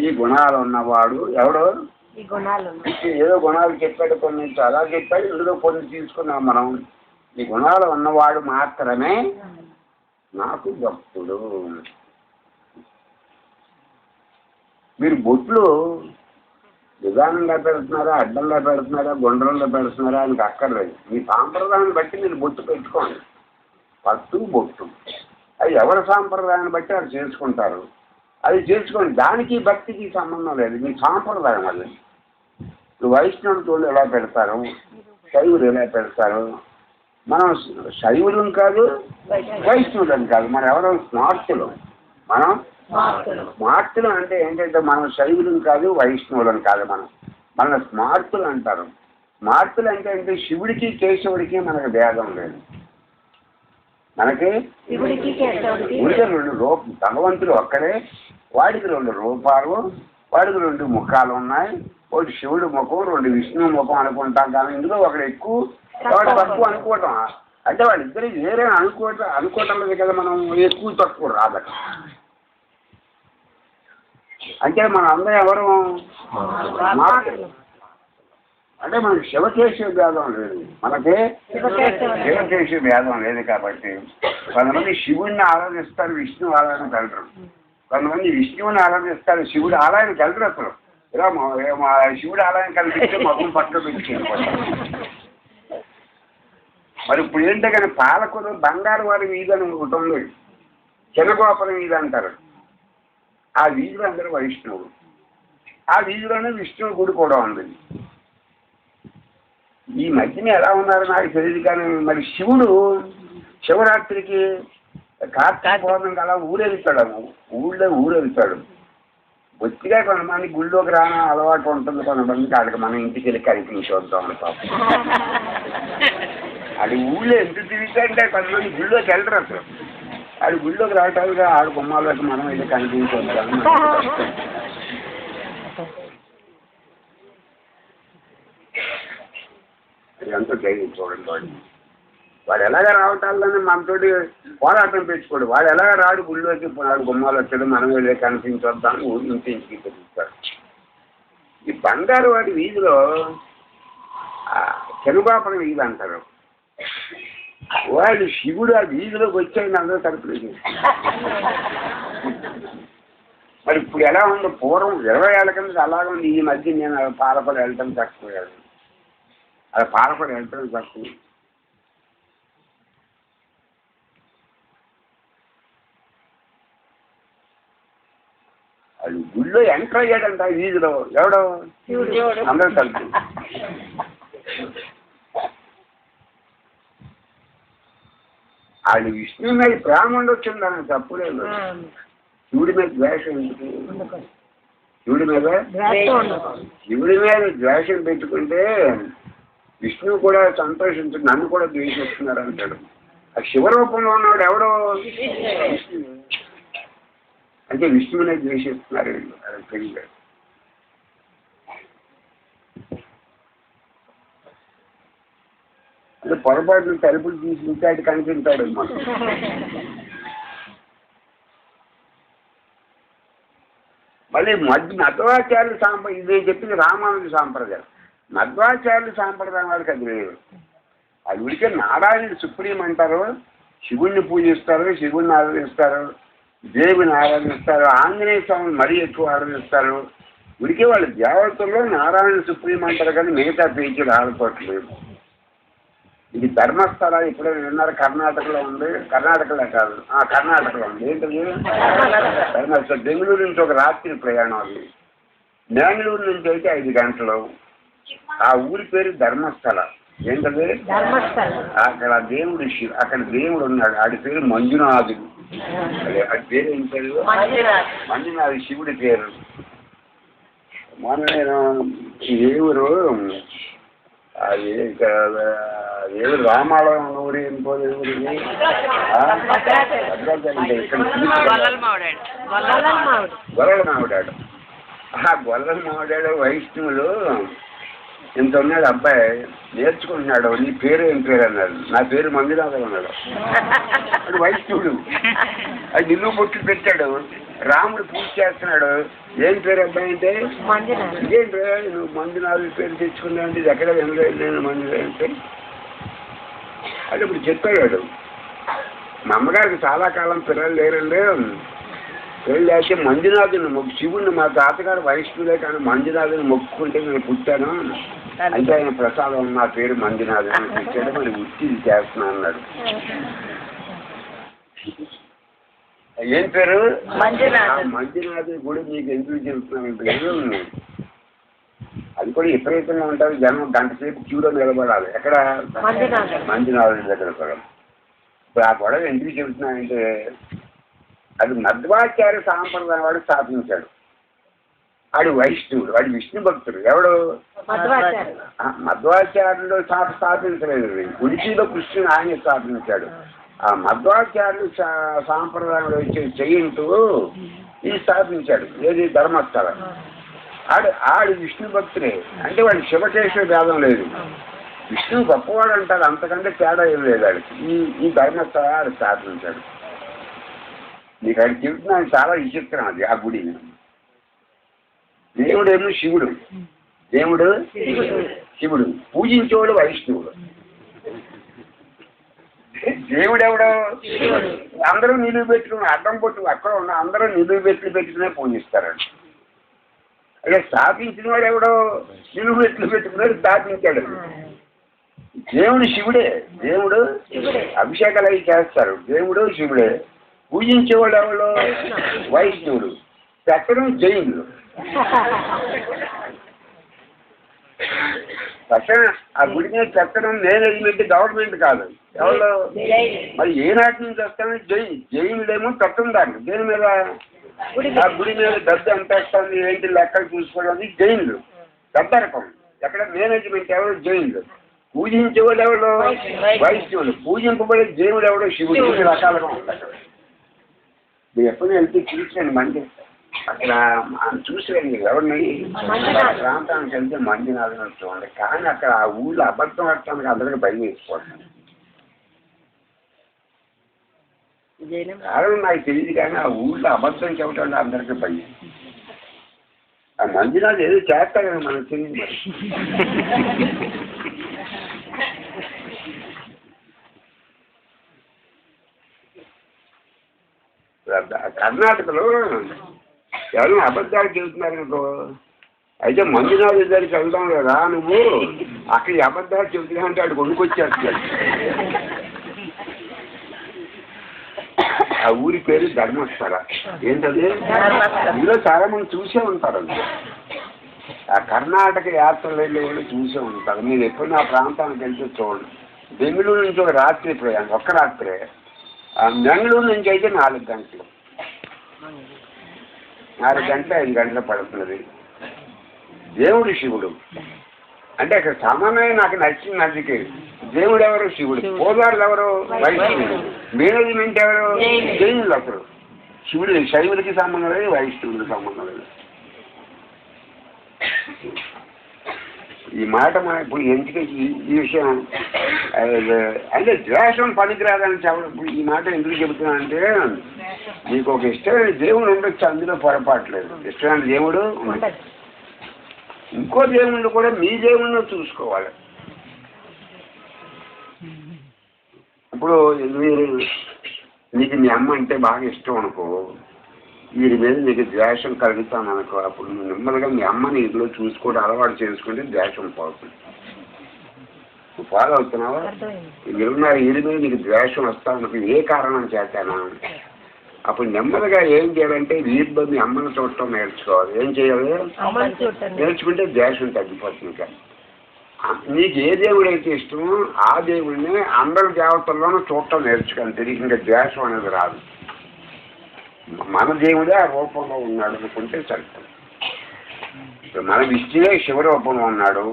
ఈ గుణాలు ఉన్నవాడు ఎవడో ఏదో గుణాలు చెప్పాడు, కొన్ని చాలా చెప్పాడు, ఇందులో కొన్ని తీసుకున్నాం మనం. ఈ గుణాలు ఉన్నవాడు మాత్రమే నాకు భక్తుడు. మీరు బొట్లు విధానంగా పెడుతున్నారా, అడ్డంగా పెడుతున్నారా, గుండ్రంగా పెడుతున్నారా అని అక్కర్లేదు. మీ సాంప్రదాయాన్ని బట్టి మీరు బొట్టు పెట్టుకోండి. పట్టు బొట్టు అది ఎవరి సాంప్రదాయాన్ని బట్టి అది చేసుకుంటారు, అది చేసుకోండి. దానికి భక్తికి సంబంధం లేదు, మీ సాంప్రదాయం అది. వైష్ణవులు ఎలా పెడతారు, శైవులు ఎలా పెడతారు. మనం శైవులం కాదు, వైష్ణవులం కాదు, మనం ఎవరో స్మార్తులు. మనం స్మార్తులు అంటే ఏంటంటే మనం శైవులం కాదు, వైష్ణవులం కాదు, మన స్మార్తులు అంటారు. స్మార్తులు అంటే శివుడికి కేశవుడికి మనకు భేదం లేదు. మనకి ఉడికి రెండు భగవంతుడు ఒక్కడే, వాడికి రెండు రూపాలు, వాడికి రెండు ముఖాలు ఉన్నాయి. ఒకటి శివుడి ముఖం, రెండు విష్ణువు ముఖం అనుకుంటాం. కానీ ఇందులో ఒకడు ఎక్కువ, ఒకటి తక్కువ అనుకోవటం. అంటే వాళ్ళిద్దరు వేరే అనుకోవటం లేదు కదా. మనం ఎక్కువ తక్కువ రాదట. అంటే మన అందరం ఎవరు అంటే మనకి శివకేశవ భేదం లేదు, మనకి శివకేశవ భేదం లేదు. కాబట్టి కొంతమంది శివుడిని ఆరాధిస్తారు, విష్ణువు ఆరాధన కలరు. కొంతమంది విష్ణువుని ఆరాధిస్తారు, శివుడు ఆలయానికి వెళ్ళరు. అసలు ఇలా శివుడు ఆలయం కల్పిస్తే మొత్తం పట్ల పెట్టుకెళ్ళిపోతారు. మరి ఇప్పుడు ఏంటంటే కానీ పాలకులు బంగారు వారి వీధి అని ఒకటి ఉంది, చిన్నగోపురం వీధి అంటారు. ఆ వీధిలో అందరూ వైష్ణవుడు, ఆ వీధిలోనే విష్ణువు గుడి కూడా ఉంది. ఈ మధ్యన ఎలా ఉన్నారో నాకు తెలియదు. కానీ మరి శివుడు శివరాత్రికి కార్తీక పౌర్ణమికి అలా ఊరెళ్తాడు, ఊరెళ్తాడు. బొత్తిగా కొంతమంది గుళ్ళోకి రాని అలవాటు ఉంటుంది, కొంతమందికి ఆడికి మనం ఇంటికి వెళ్ళి కనిపించొద్దాం అని పాపం. అది ఊళ్ళో ఎందుకు తిరిగితే కొంతమంది గుళ్ళోకి వెళ్ళరు. అసలు ఆడు గుళ్ళోకి రావటాలుగా ఆడు గుమ్మాలకు మనం వెళ్ళి కనిపించొద్దాం. ఎంతో ధైర్యం చూడండి. వాడు ఎలాగ రావటాలని మనతోటి పోరాటం పెంచుకోడు. వాడు ఎలాగ రాడు గుళ్ళోకి, వాడు గుమ్మాలు వచ్చాడు, మనం వెళ్ళి కనిపించొద్దామని ఊరి నుంచి ఇంటికి తిరుగుతాడు. ఈ బంగారు వాడి వీధిలో చెనుబాపన వీధి అంటారు. వాడు శివుడు ఆ వీధిలోకి వచ్చాయని అందరూ తరపులేదు. మరి ఇప్పుడు ఎలా ఉందో, పూర్వం 20 ఏళ్ళ కింద అలాగే ఉంది. ఈ మధ్య నేను పాలపడి వెళ్ళటం తక్కువ, అది పాలపడి వెళ్ళటం తక్కువ. అది గుళ్ళో ఎంటర్ అయ్యాడంట వీధిలో, ఎవడో అందరూ కలిసి. అది విష్ణు మీద ప్రేమ ఉండొచ్చింది, అని తప్పులేదు. శివుడి మీద ద్వేషం ఎందుకు? శివుడి మీద ద్వేషం పెట్టుకుంటే విష్ణువు కూడా సంతోషించి నన్ను కూడా ద్వేషిస్తున్నారు అంటాడు. ఆ శివరూపంలో ఉన్నాడు ఎవడో అంటే విష్ణువునే ద్వేషిస్తున్నారు వీళ్ళు. అది తెలియదు. అంటే పొరపాటును తలుపులు తీసి ఇంకాటి కనిపించాడు మనం. మళ్ళీ మధ్వాచార్యులు ఇది చెప్పింది రామానుజ సాంప్రదాయం. మధ్వాచార్యులు సాంప్రదాయం వాళ్ళకి అది లేదు. అది ఉడికే నారాయణుడు సుప్రీం అంటారు, శివుణ్ణి పూజిస్తారు, శివుణ్ణి ఆరాధిస్తారు, దేవుని ఆరాధిస్తారు, ఆంజనేయ స్వామిని మరీ ఎక్కువ ఆరాధిస్తారు. ఉడికే వాళ్ళు దేవతల్లో నారాయణ సుప్రీం అంటారు, కానీ మిగతా పేజీలు ఆడుకోవట్లేదు. ఇది ధర్మస్థల ఇప్పుడు విన్నారు, కర్ణాటకలో ఉంది. కర్ణాటకలో కాదు, కర్ణాటకలో ఉంది. ఏంటది? ధర్మస్థల. బెంగళూరు నుంచి ఒక రాత్రి ప్రయాణం. అది బెంగళూరు నుంచి అయితే 5 గంటలు. ఆ ఊరి పేరు ధర్మస్థల. ఏంటది? అక్కడ దేవుడు అక్కడ దేవుడు ఉన్నాడు, ఆడి పేరు మంజునాథుడు. ఆడి పేరు ఏం పేరు? మంజునాథు, శివుడి పేరు. మన నేను దేవుడు అది ఏడు రామాలయం ఊరి ఇంకోది ఊరికి గొల్లల మామిడాడు. ఆ గొల్లల మామిడాడు వైష్ణవులు ఇంత ఉన్నాడు అబ్బాయి నేర్చుకుంటున్నాడు. నీ పేరు ఏం పేరు అన్నాడు. నా పేరు మంజునాథం అన్నాడు. అది వైష్ణవుడు. అది నిలువు బొట్లు పెట్టాడు. రాముడు పూజ చేస్తున్నాడు. ఏం పేరు అబ్బాయి అంటే ఇదేంటి నువ్వు మంజునాథుడి పేరు తెచ్చుకున్నా అంటే ఇది ఎక్కడ వినలేదు నేను మంజునాథ్ అంటే. అది ఇప్పుడు చెప్పాడు. మా అమ్మగారికి చాలా కాలం పిల్లలు లేరండి. పెళ్ళి అయితే మంజునాథుని శివుడిని మా తాతగారు వైష్ణవులే కానీ మంజునాథుని మొక్కుకుంటే నేను పుట్టాను అంటే ఆయన ప్రసాదం నా పేరు మంజునాథుని అని పుట్టాడు. మరి ఉత్తి చేస్తున్నా అన్నాడు. ఏం పేరు మంజునాథుని గుడి మీకు ఎందుకు చెబుతున్నాను పేరు. అది కూడా విపరీతంగా ఉంటుంది. జనం గంట సేపు క్యూలో నిలబడాలి. ఎక్కడ మంజునాథుని దగ్గర కూడా. ఇప్పుడు ఆ గొడవ ఎందుకు చెబుతున్నానంటే అది మధ్వాచార్య సాంప్రదాయం వాడు స్థాపించాడు. వాడు వైష్ణవుడు. వాడు విష్ణు భక్తుడు. ఎవడు మధ్వాచార్యుడు స్థాపించలేదు. ఉడిపిలో కృష్ణుడు ఆయన స్థాపించాడు. ఆ మధ్వాచార్యుడు సాంప్రదాయంలో వచ్చే చెయ్యింటూ ఇది స్థాపించాడు. ఏది ధర్మస్థలం. ఆడు విష్ణు భక్తుడే. అంటే వాడి శివకేశ్వర భేదం లేదు. విష్ణువు గొప్పవాడు అంటారు. అంతకంటే తేడా ఏం లేదు వాడికి. ఈ ధర్మస్థల ఆడు స్థాపించాడు. నీకు అది చెబుతున్నాను చాలా విచిత్రం. అది ఆ గుడి దేవుడేమో శివుడు. దేవుడు శివుడు. పూజించేవాడు వైష్ణవుడు. దేవుడెవడో అందరూ నిలువు పెట్టుకుని అడ్డం పొట్టు అక్కడ ఉన్న అందరూ నిలువు పెట్టుకునే పూజిస్తారండి. అదే స్థాపించిన వాడు ఎవడో నిలువు పెట్టుకున్నాడు స్థాపించాడు. దేవుడు శివుడే. దేవుడు అభిషేకాలు అవి చేస్తారు. దేవుడు శివుడే. పూజించేవాడు ఎవరు వైష్ణవుడు. పెట్టడం జైన్లు. ఆ గుడి మీద పెట్టడం మేనేజ్మెంట్ గవర్నమెంట్ కాదు. ఎవరు మరి ఏనాటి నుంచి వస్తానని జైనుడేమో పెట్టడం దాన్ని దేని మీద ఆ గుడి మీద డబ్బు ఎంత వస్తుంది ఏంటి లెక్కలు చూసుకోవడం జైన్లు. పెద్దరకం. ఎక్కడ మేనేజ్మెంట్ ఎవరు జైన్లు. పూజించేవాడు ఎవరు వైష్ణవుడు. పూజింపబడే దేవుడు ఎవడో శివుడు. ఇన్ని రకాలుగా ఉంటాడు. మీరు ఎప్పుడు వెళ్తే చూసాను మంది అక్కడ చూసాను ఎవరిని ప్రాంతానికి వెళ్తే మంజునాథుని చూడండి. కానీ అక్కడ ఆ ఊళ్ళో అబద్ధం పడటానికి అందరికీ భయం వేసిపోతుంది. కారణం నాకు తెలియదు కానీ ఆ ఊళ్ళో అబద్ధం చెప్పడం అందరికీ భయం. ఆ మంజునాథ్ ఏదో చేస్తారు కదా మనకు తెలియదు. మరి కర్ణాటకలో ఎవరైనా అబద్ధాలు చెబుతున్నారు అనుకో అయితే మంజునాథ్ దగ్గరికి వెళ్దాం కదా నువ్వు అక్కడ అబద్ధాలు చెబుతున్నా అంటే వాడు కొనుక్కొచ్చేస్తాడు. ఆ ఊరి పేరు ధర్మస్థల. ఏంటది ఇందులో చాలా మంది చూసే ఉంటారు. ఆ కర్ణాటక యాత్రలు వెళ్ళే వాళ్ళు చూసే ఉంటారు. మీరు ఎప్పుడు ఆ ప్రాంతానికి వెళ్తే చూడండి. బెంగళూరు నుంచి ఒక రాత్రి ప్రయాణం. ఒక్క రాత్రే. బెంగళూరు నుంచి అయితే 4 గంటలు 5 గంటలు పడుతున్నది. దేవుడు శివుడు అంటే అక్కడ సామాన్యంగా నాకు నచ్చింది. అందుకే దేవుడు ఎవరు శివుడు. పోదారులు ఎవరు వైష్ణవుడు. మేనేజ్మెంట్ ఎవరు జైనులు. అసలు శివుడు శైవులకి సంబంధం లేదు వైష్ణవుడికి సంబంధం లేదు. ఈ మాట ఇప్పుడు ఎందుకు ఈ విషయం అంటే ద్వేషం పనికిరాదని చెప్పడం. ఈ మాట ఎందుకు చెబుతున్నానంటే మీకు ఒక ఇష్టమైన దేవుడు ఉండొచ్చు. అందులో పొరపాట్లేదు. ఇష్టమైన దేవుడు ఇంకో దేవుళ్ళు కూడా మీ దేవుడిని చూసుకోవాలి. ఇప్పుడు మీరు నీకు మీ అమ్మ అంటే బాగా ఇష్టం అనుకో. వీరి మీద నీకు ద్వేషం కలుగుతాను అనుకో. అప్పుడు నెమ్మదిగా మీ అమ్మని ఇంట్లో చూసుకోవడం అలవాటు చేసుకుంటే ద్వేషం పోతుంది. నువ్వు ఫాలో అవుతున్నావా? మీరున్నారు వీరి మీద నీకు ద్వేషం వస్తావు ఏ కారణం చేస్తానా? అప్పుడు నెమ్మదిగా ఏం చేయాలంటే వీరిలో మీ అమ్మని చూడటం నేర్చుకోవాలి. ఏం చేయాలి? నేర్చుకుంటే ద్వేషం తగ్గిపోతుంది. కానీ నీకు ఏ దేవుడు అయితే ఇష్టమో ఆ దేవుడిని అందరి దేవతల్లోనూ చూడటం నేర్చుకోవాలి. తిరిగి ఇంకా ద్వేషం అనేది రాదు. మన దేవుడే ఆ రూపంలో ఉన్నాడు అనుకుంటే సరిపోతుంది. మన విష్ణువే శివరూపంలో ఉన్నాడు.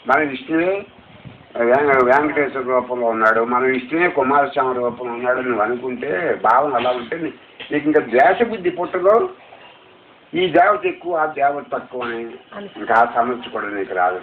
మన విష్ణువే వెంకటేశ్వర రూపంలో ఉన్నాడు. మన విష్ణువే కుమారస్వామి రూపంలో ఉన్నాడు నువ్వు అనుకుంటే భావన అలా ఉంటే నీకు ఇంకా ద్వేష బుద్ధి పుట్టదు. ఈ దేవత ఎక్కువ ఆ దేవత తక్కువ అని ఇంకా ఆ సమస్య కూడా నీకు రాదు.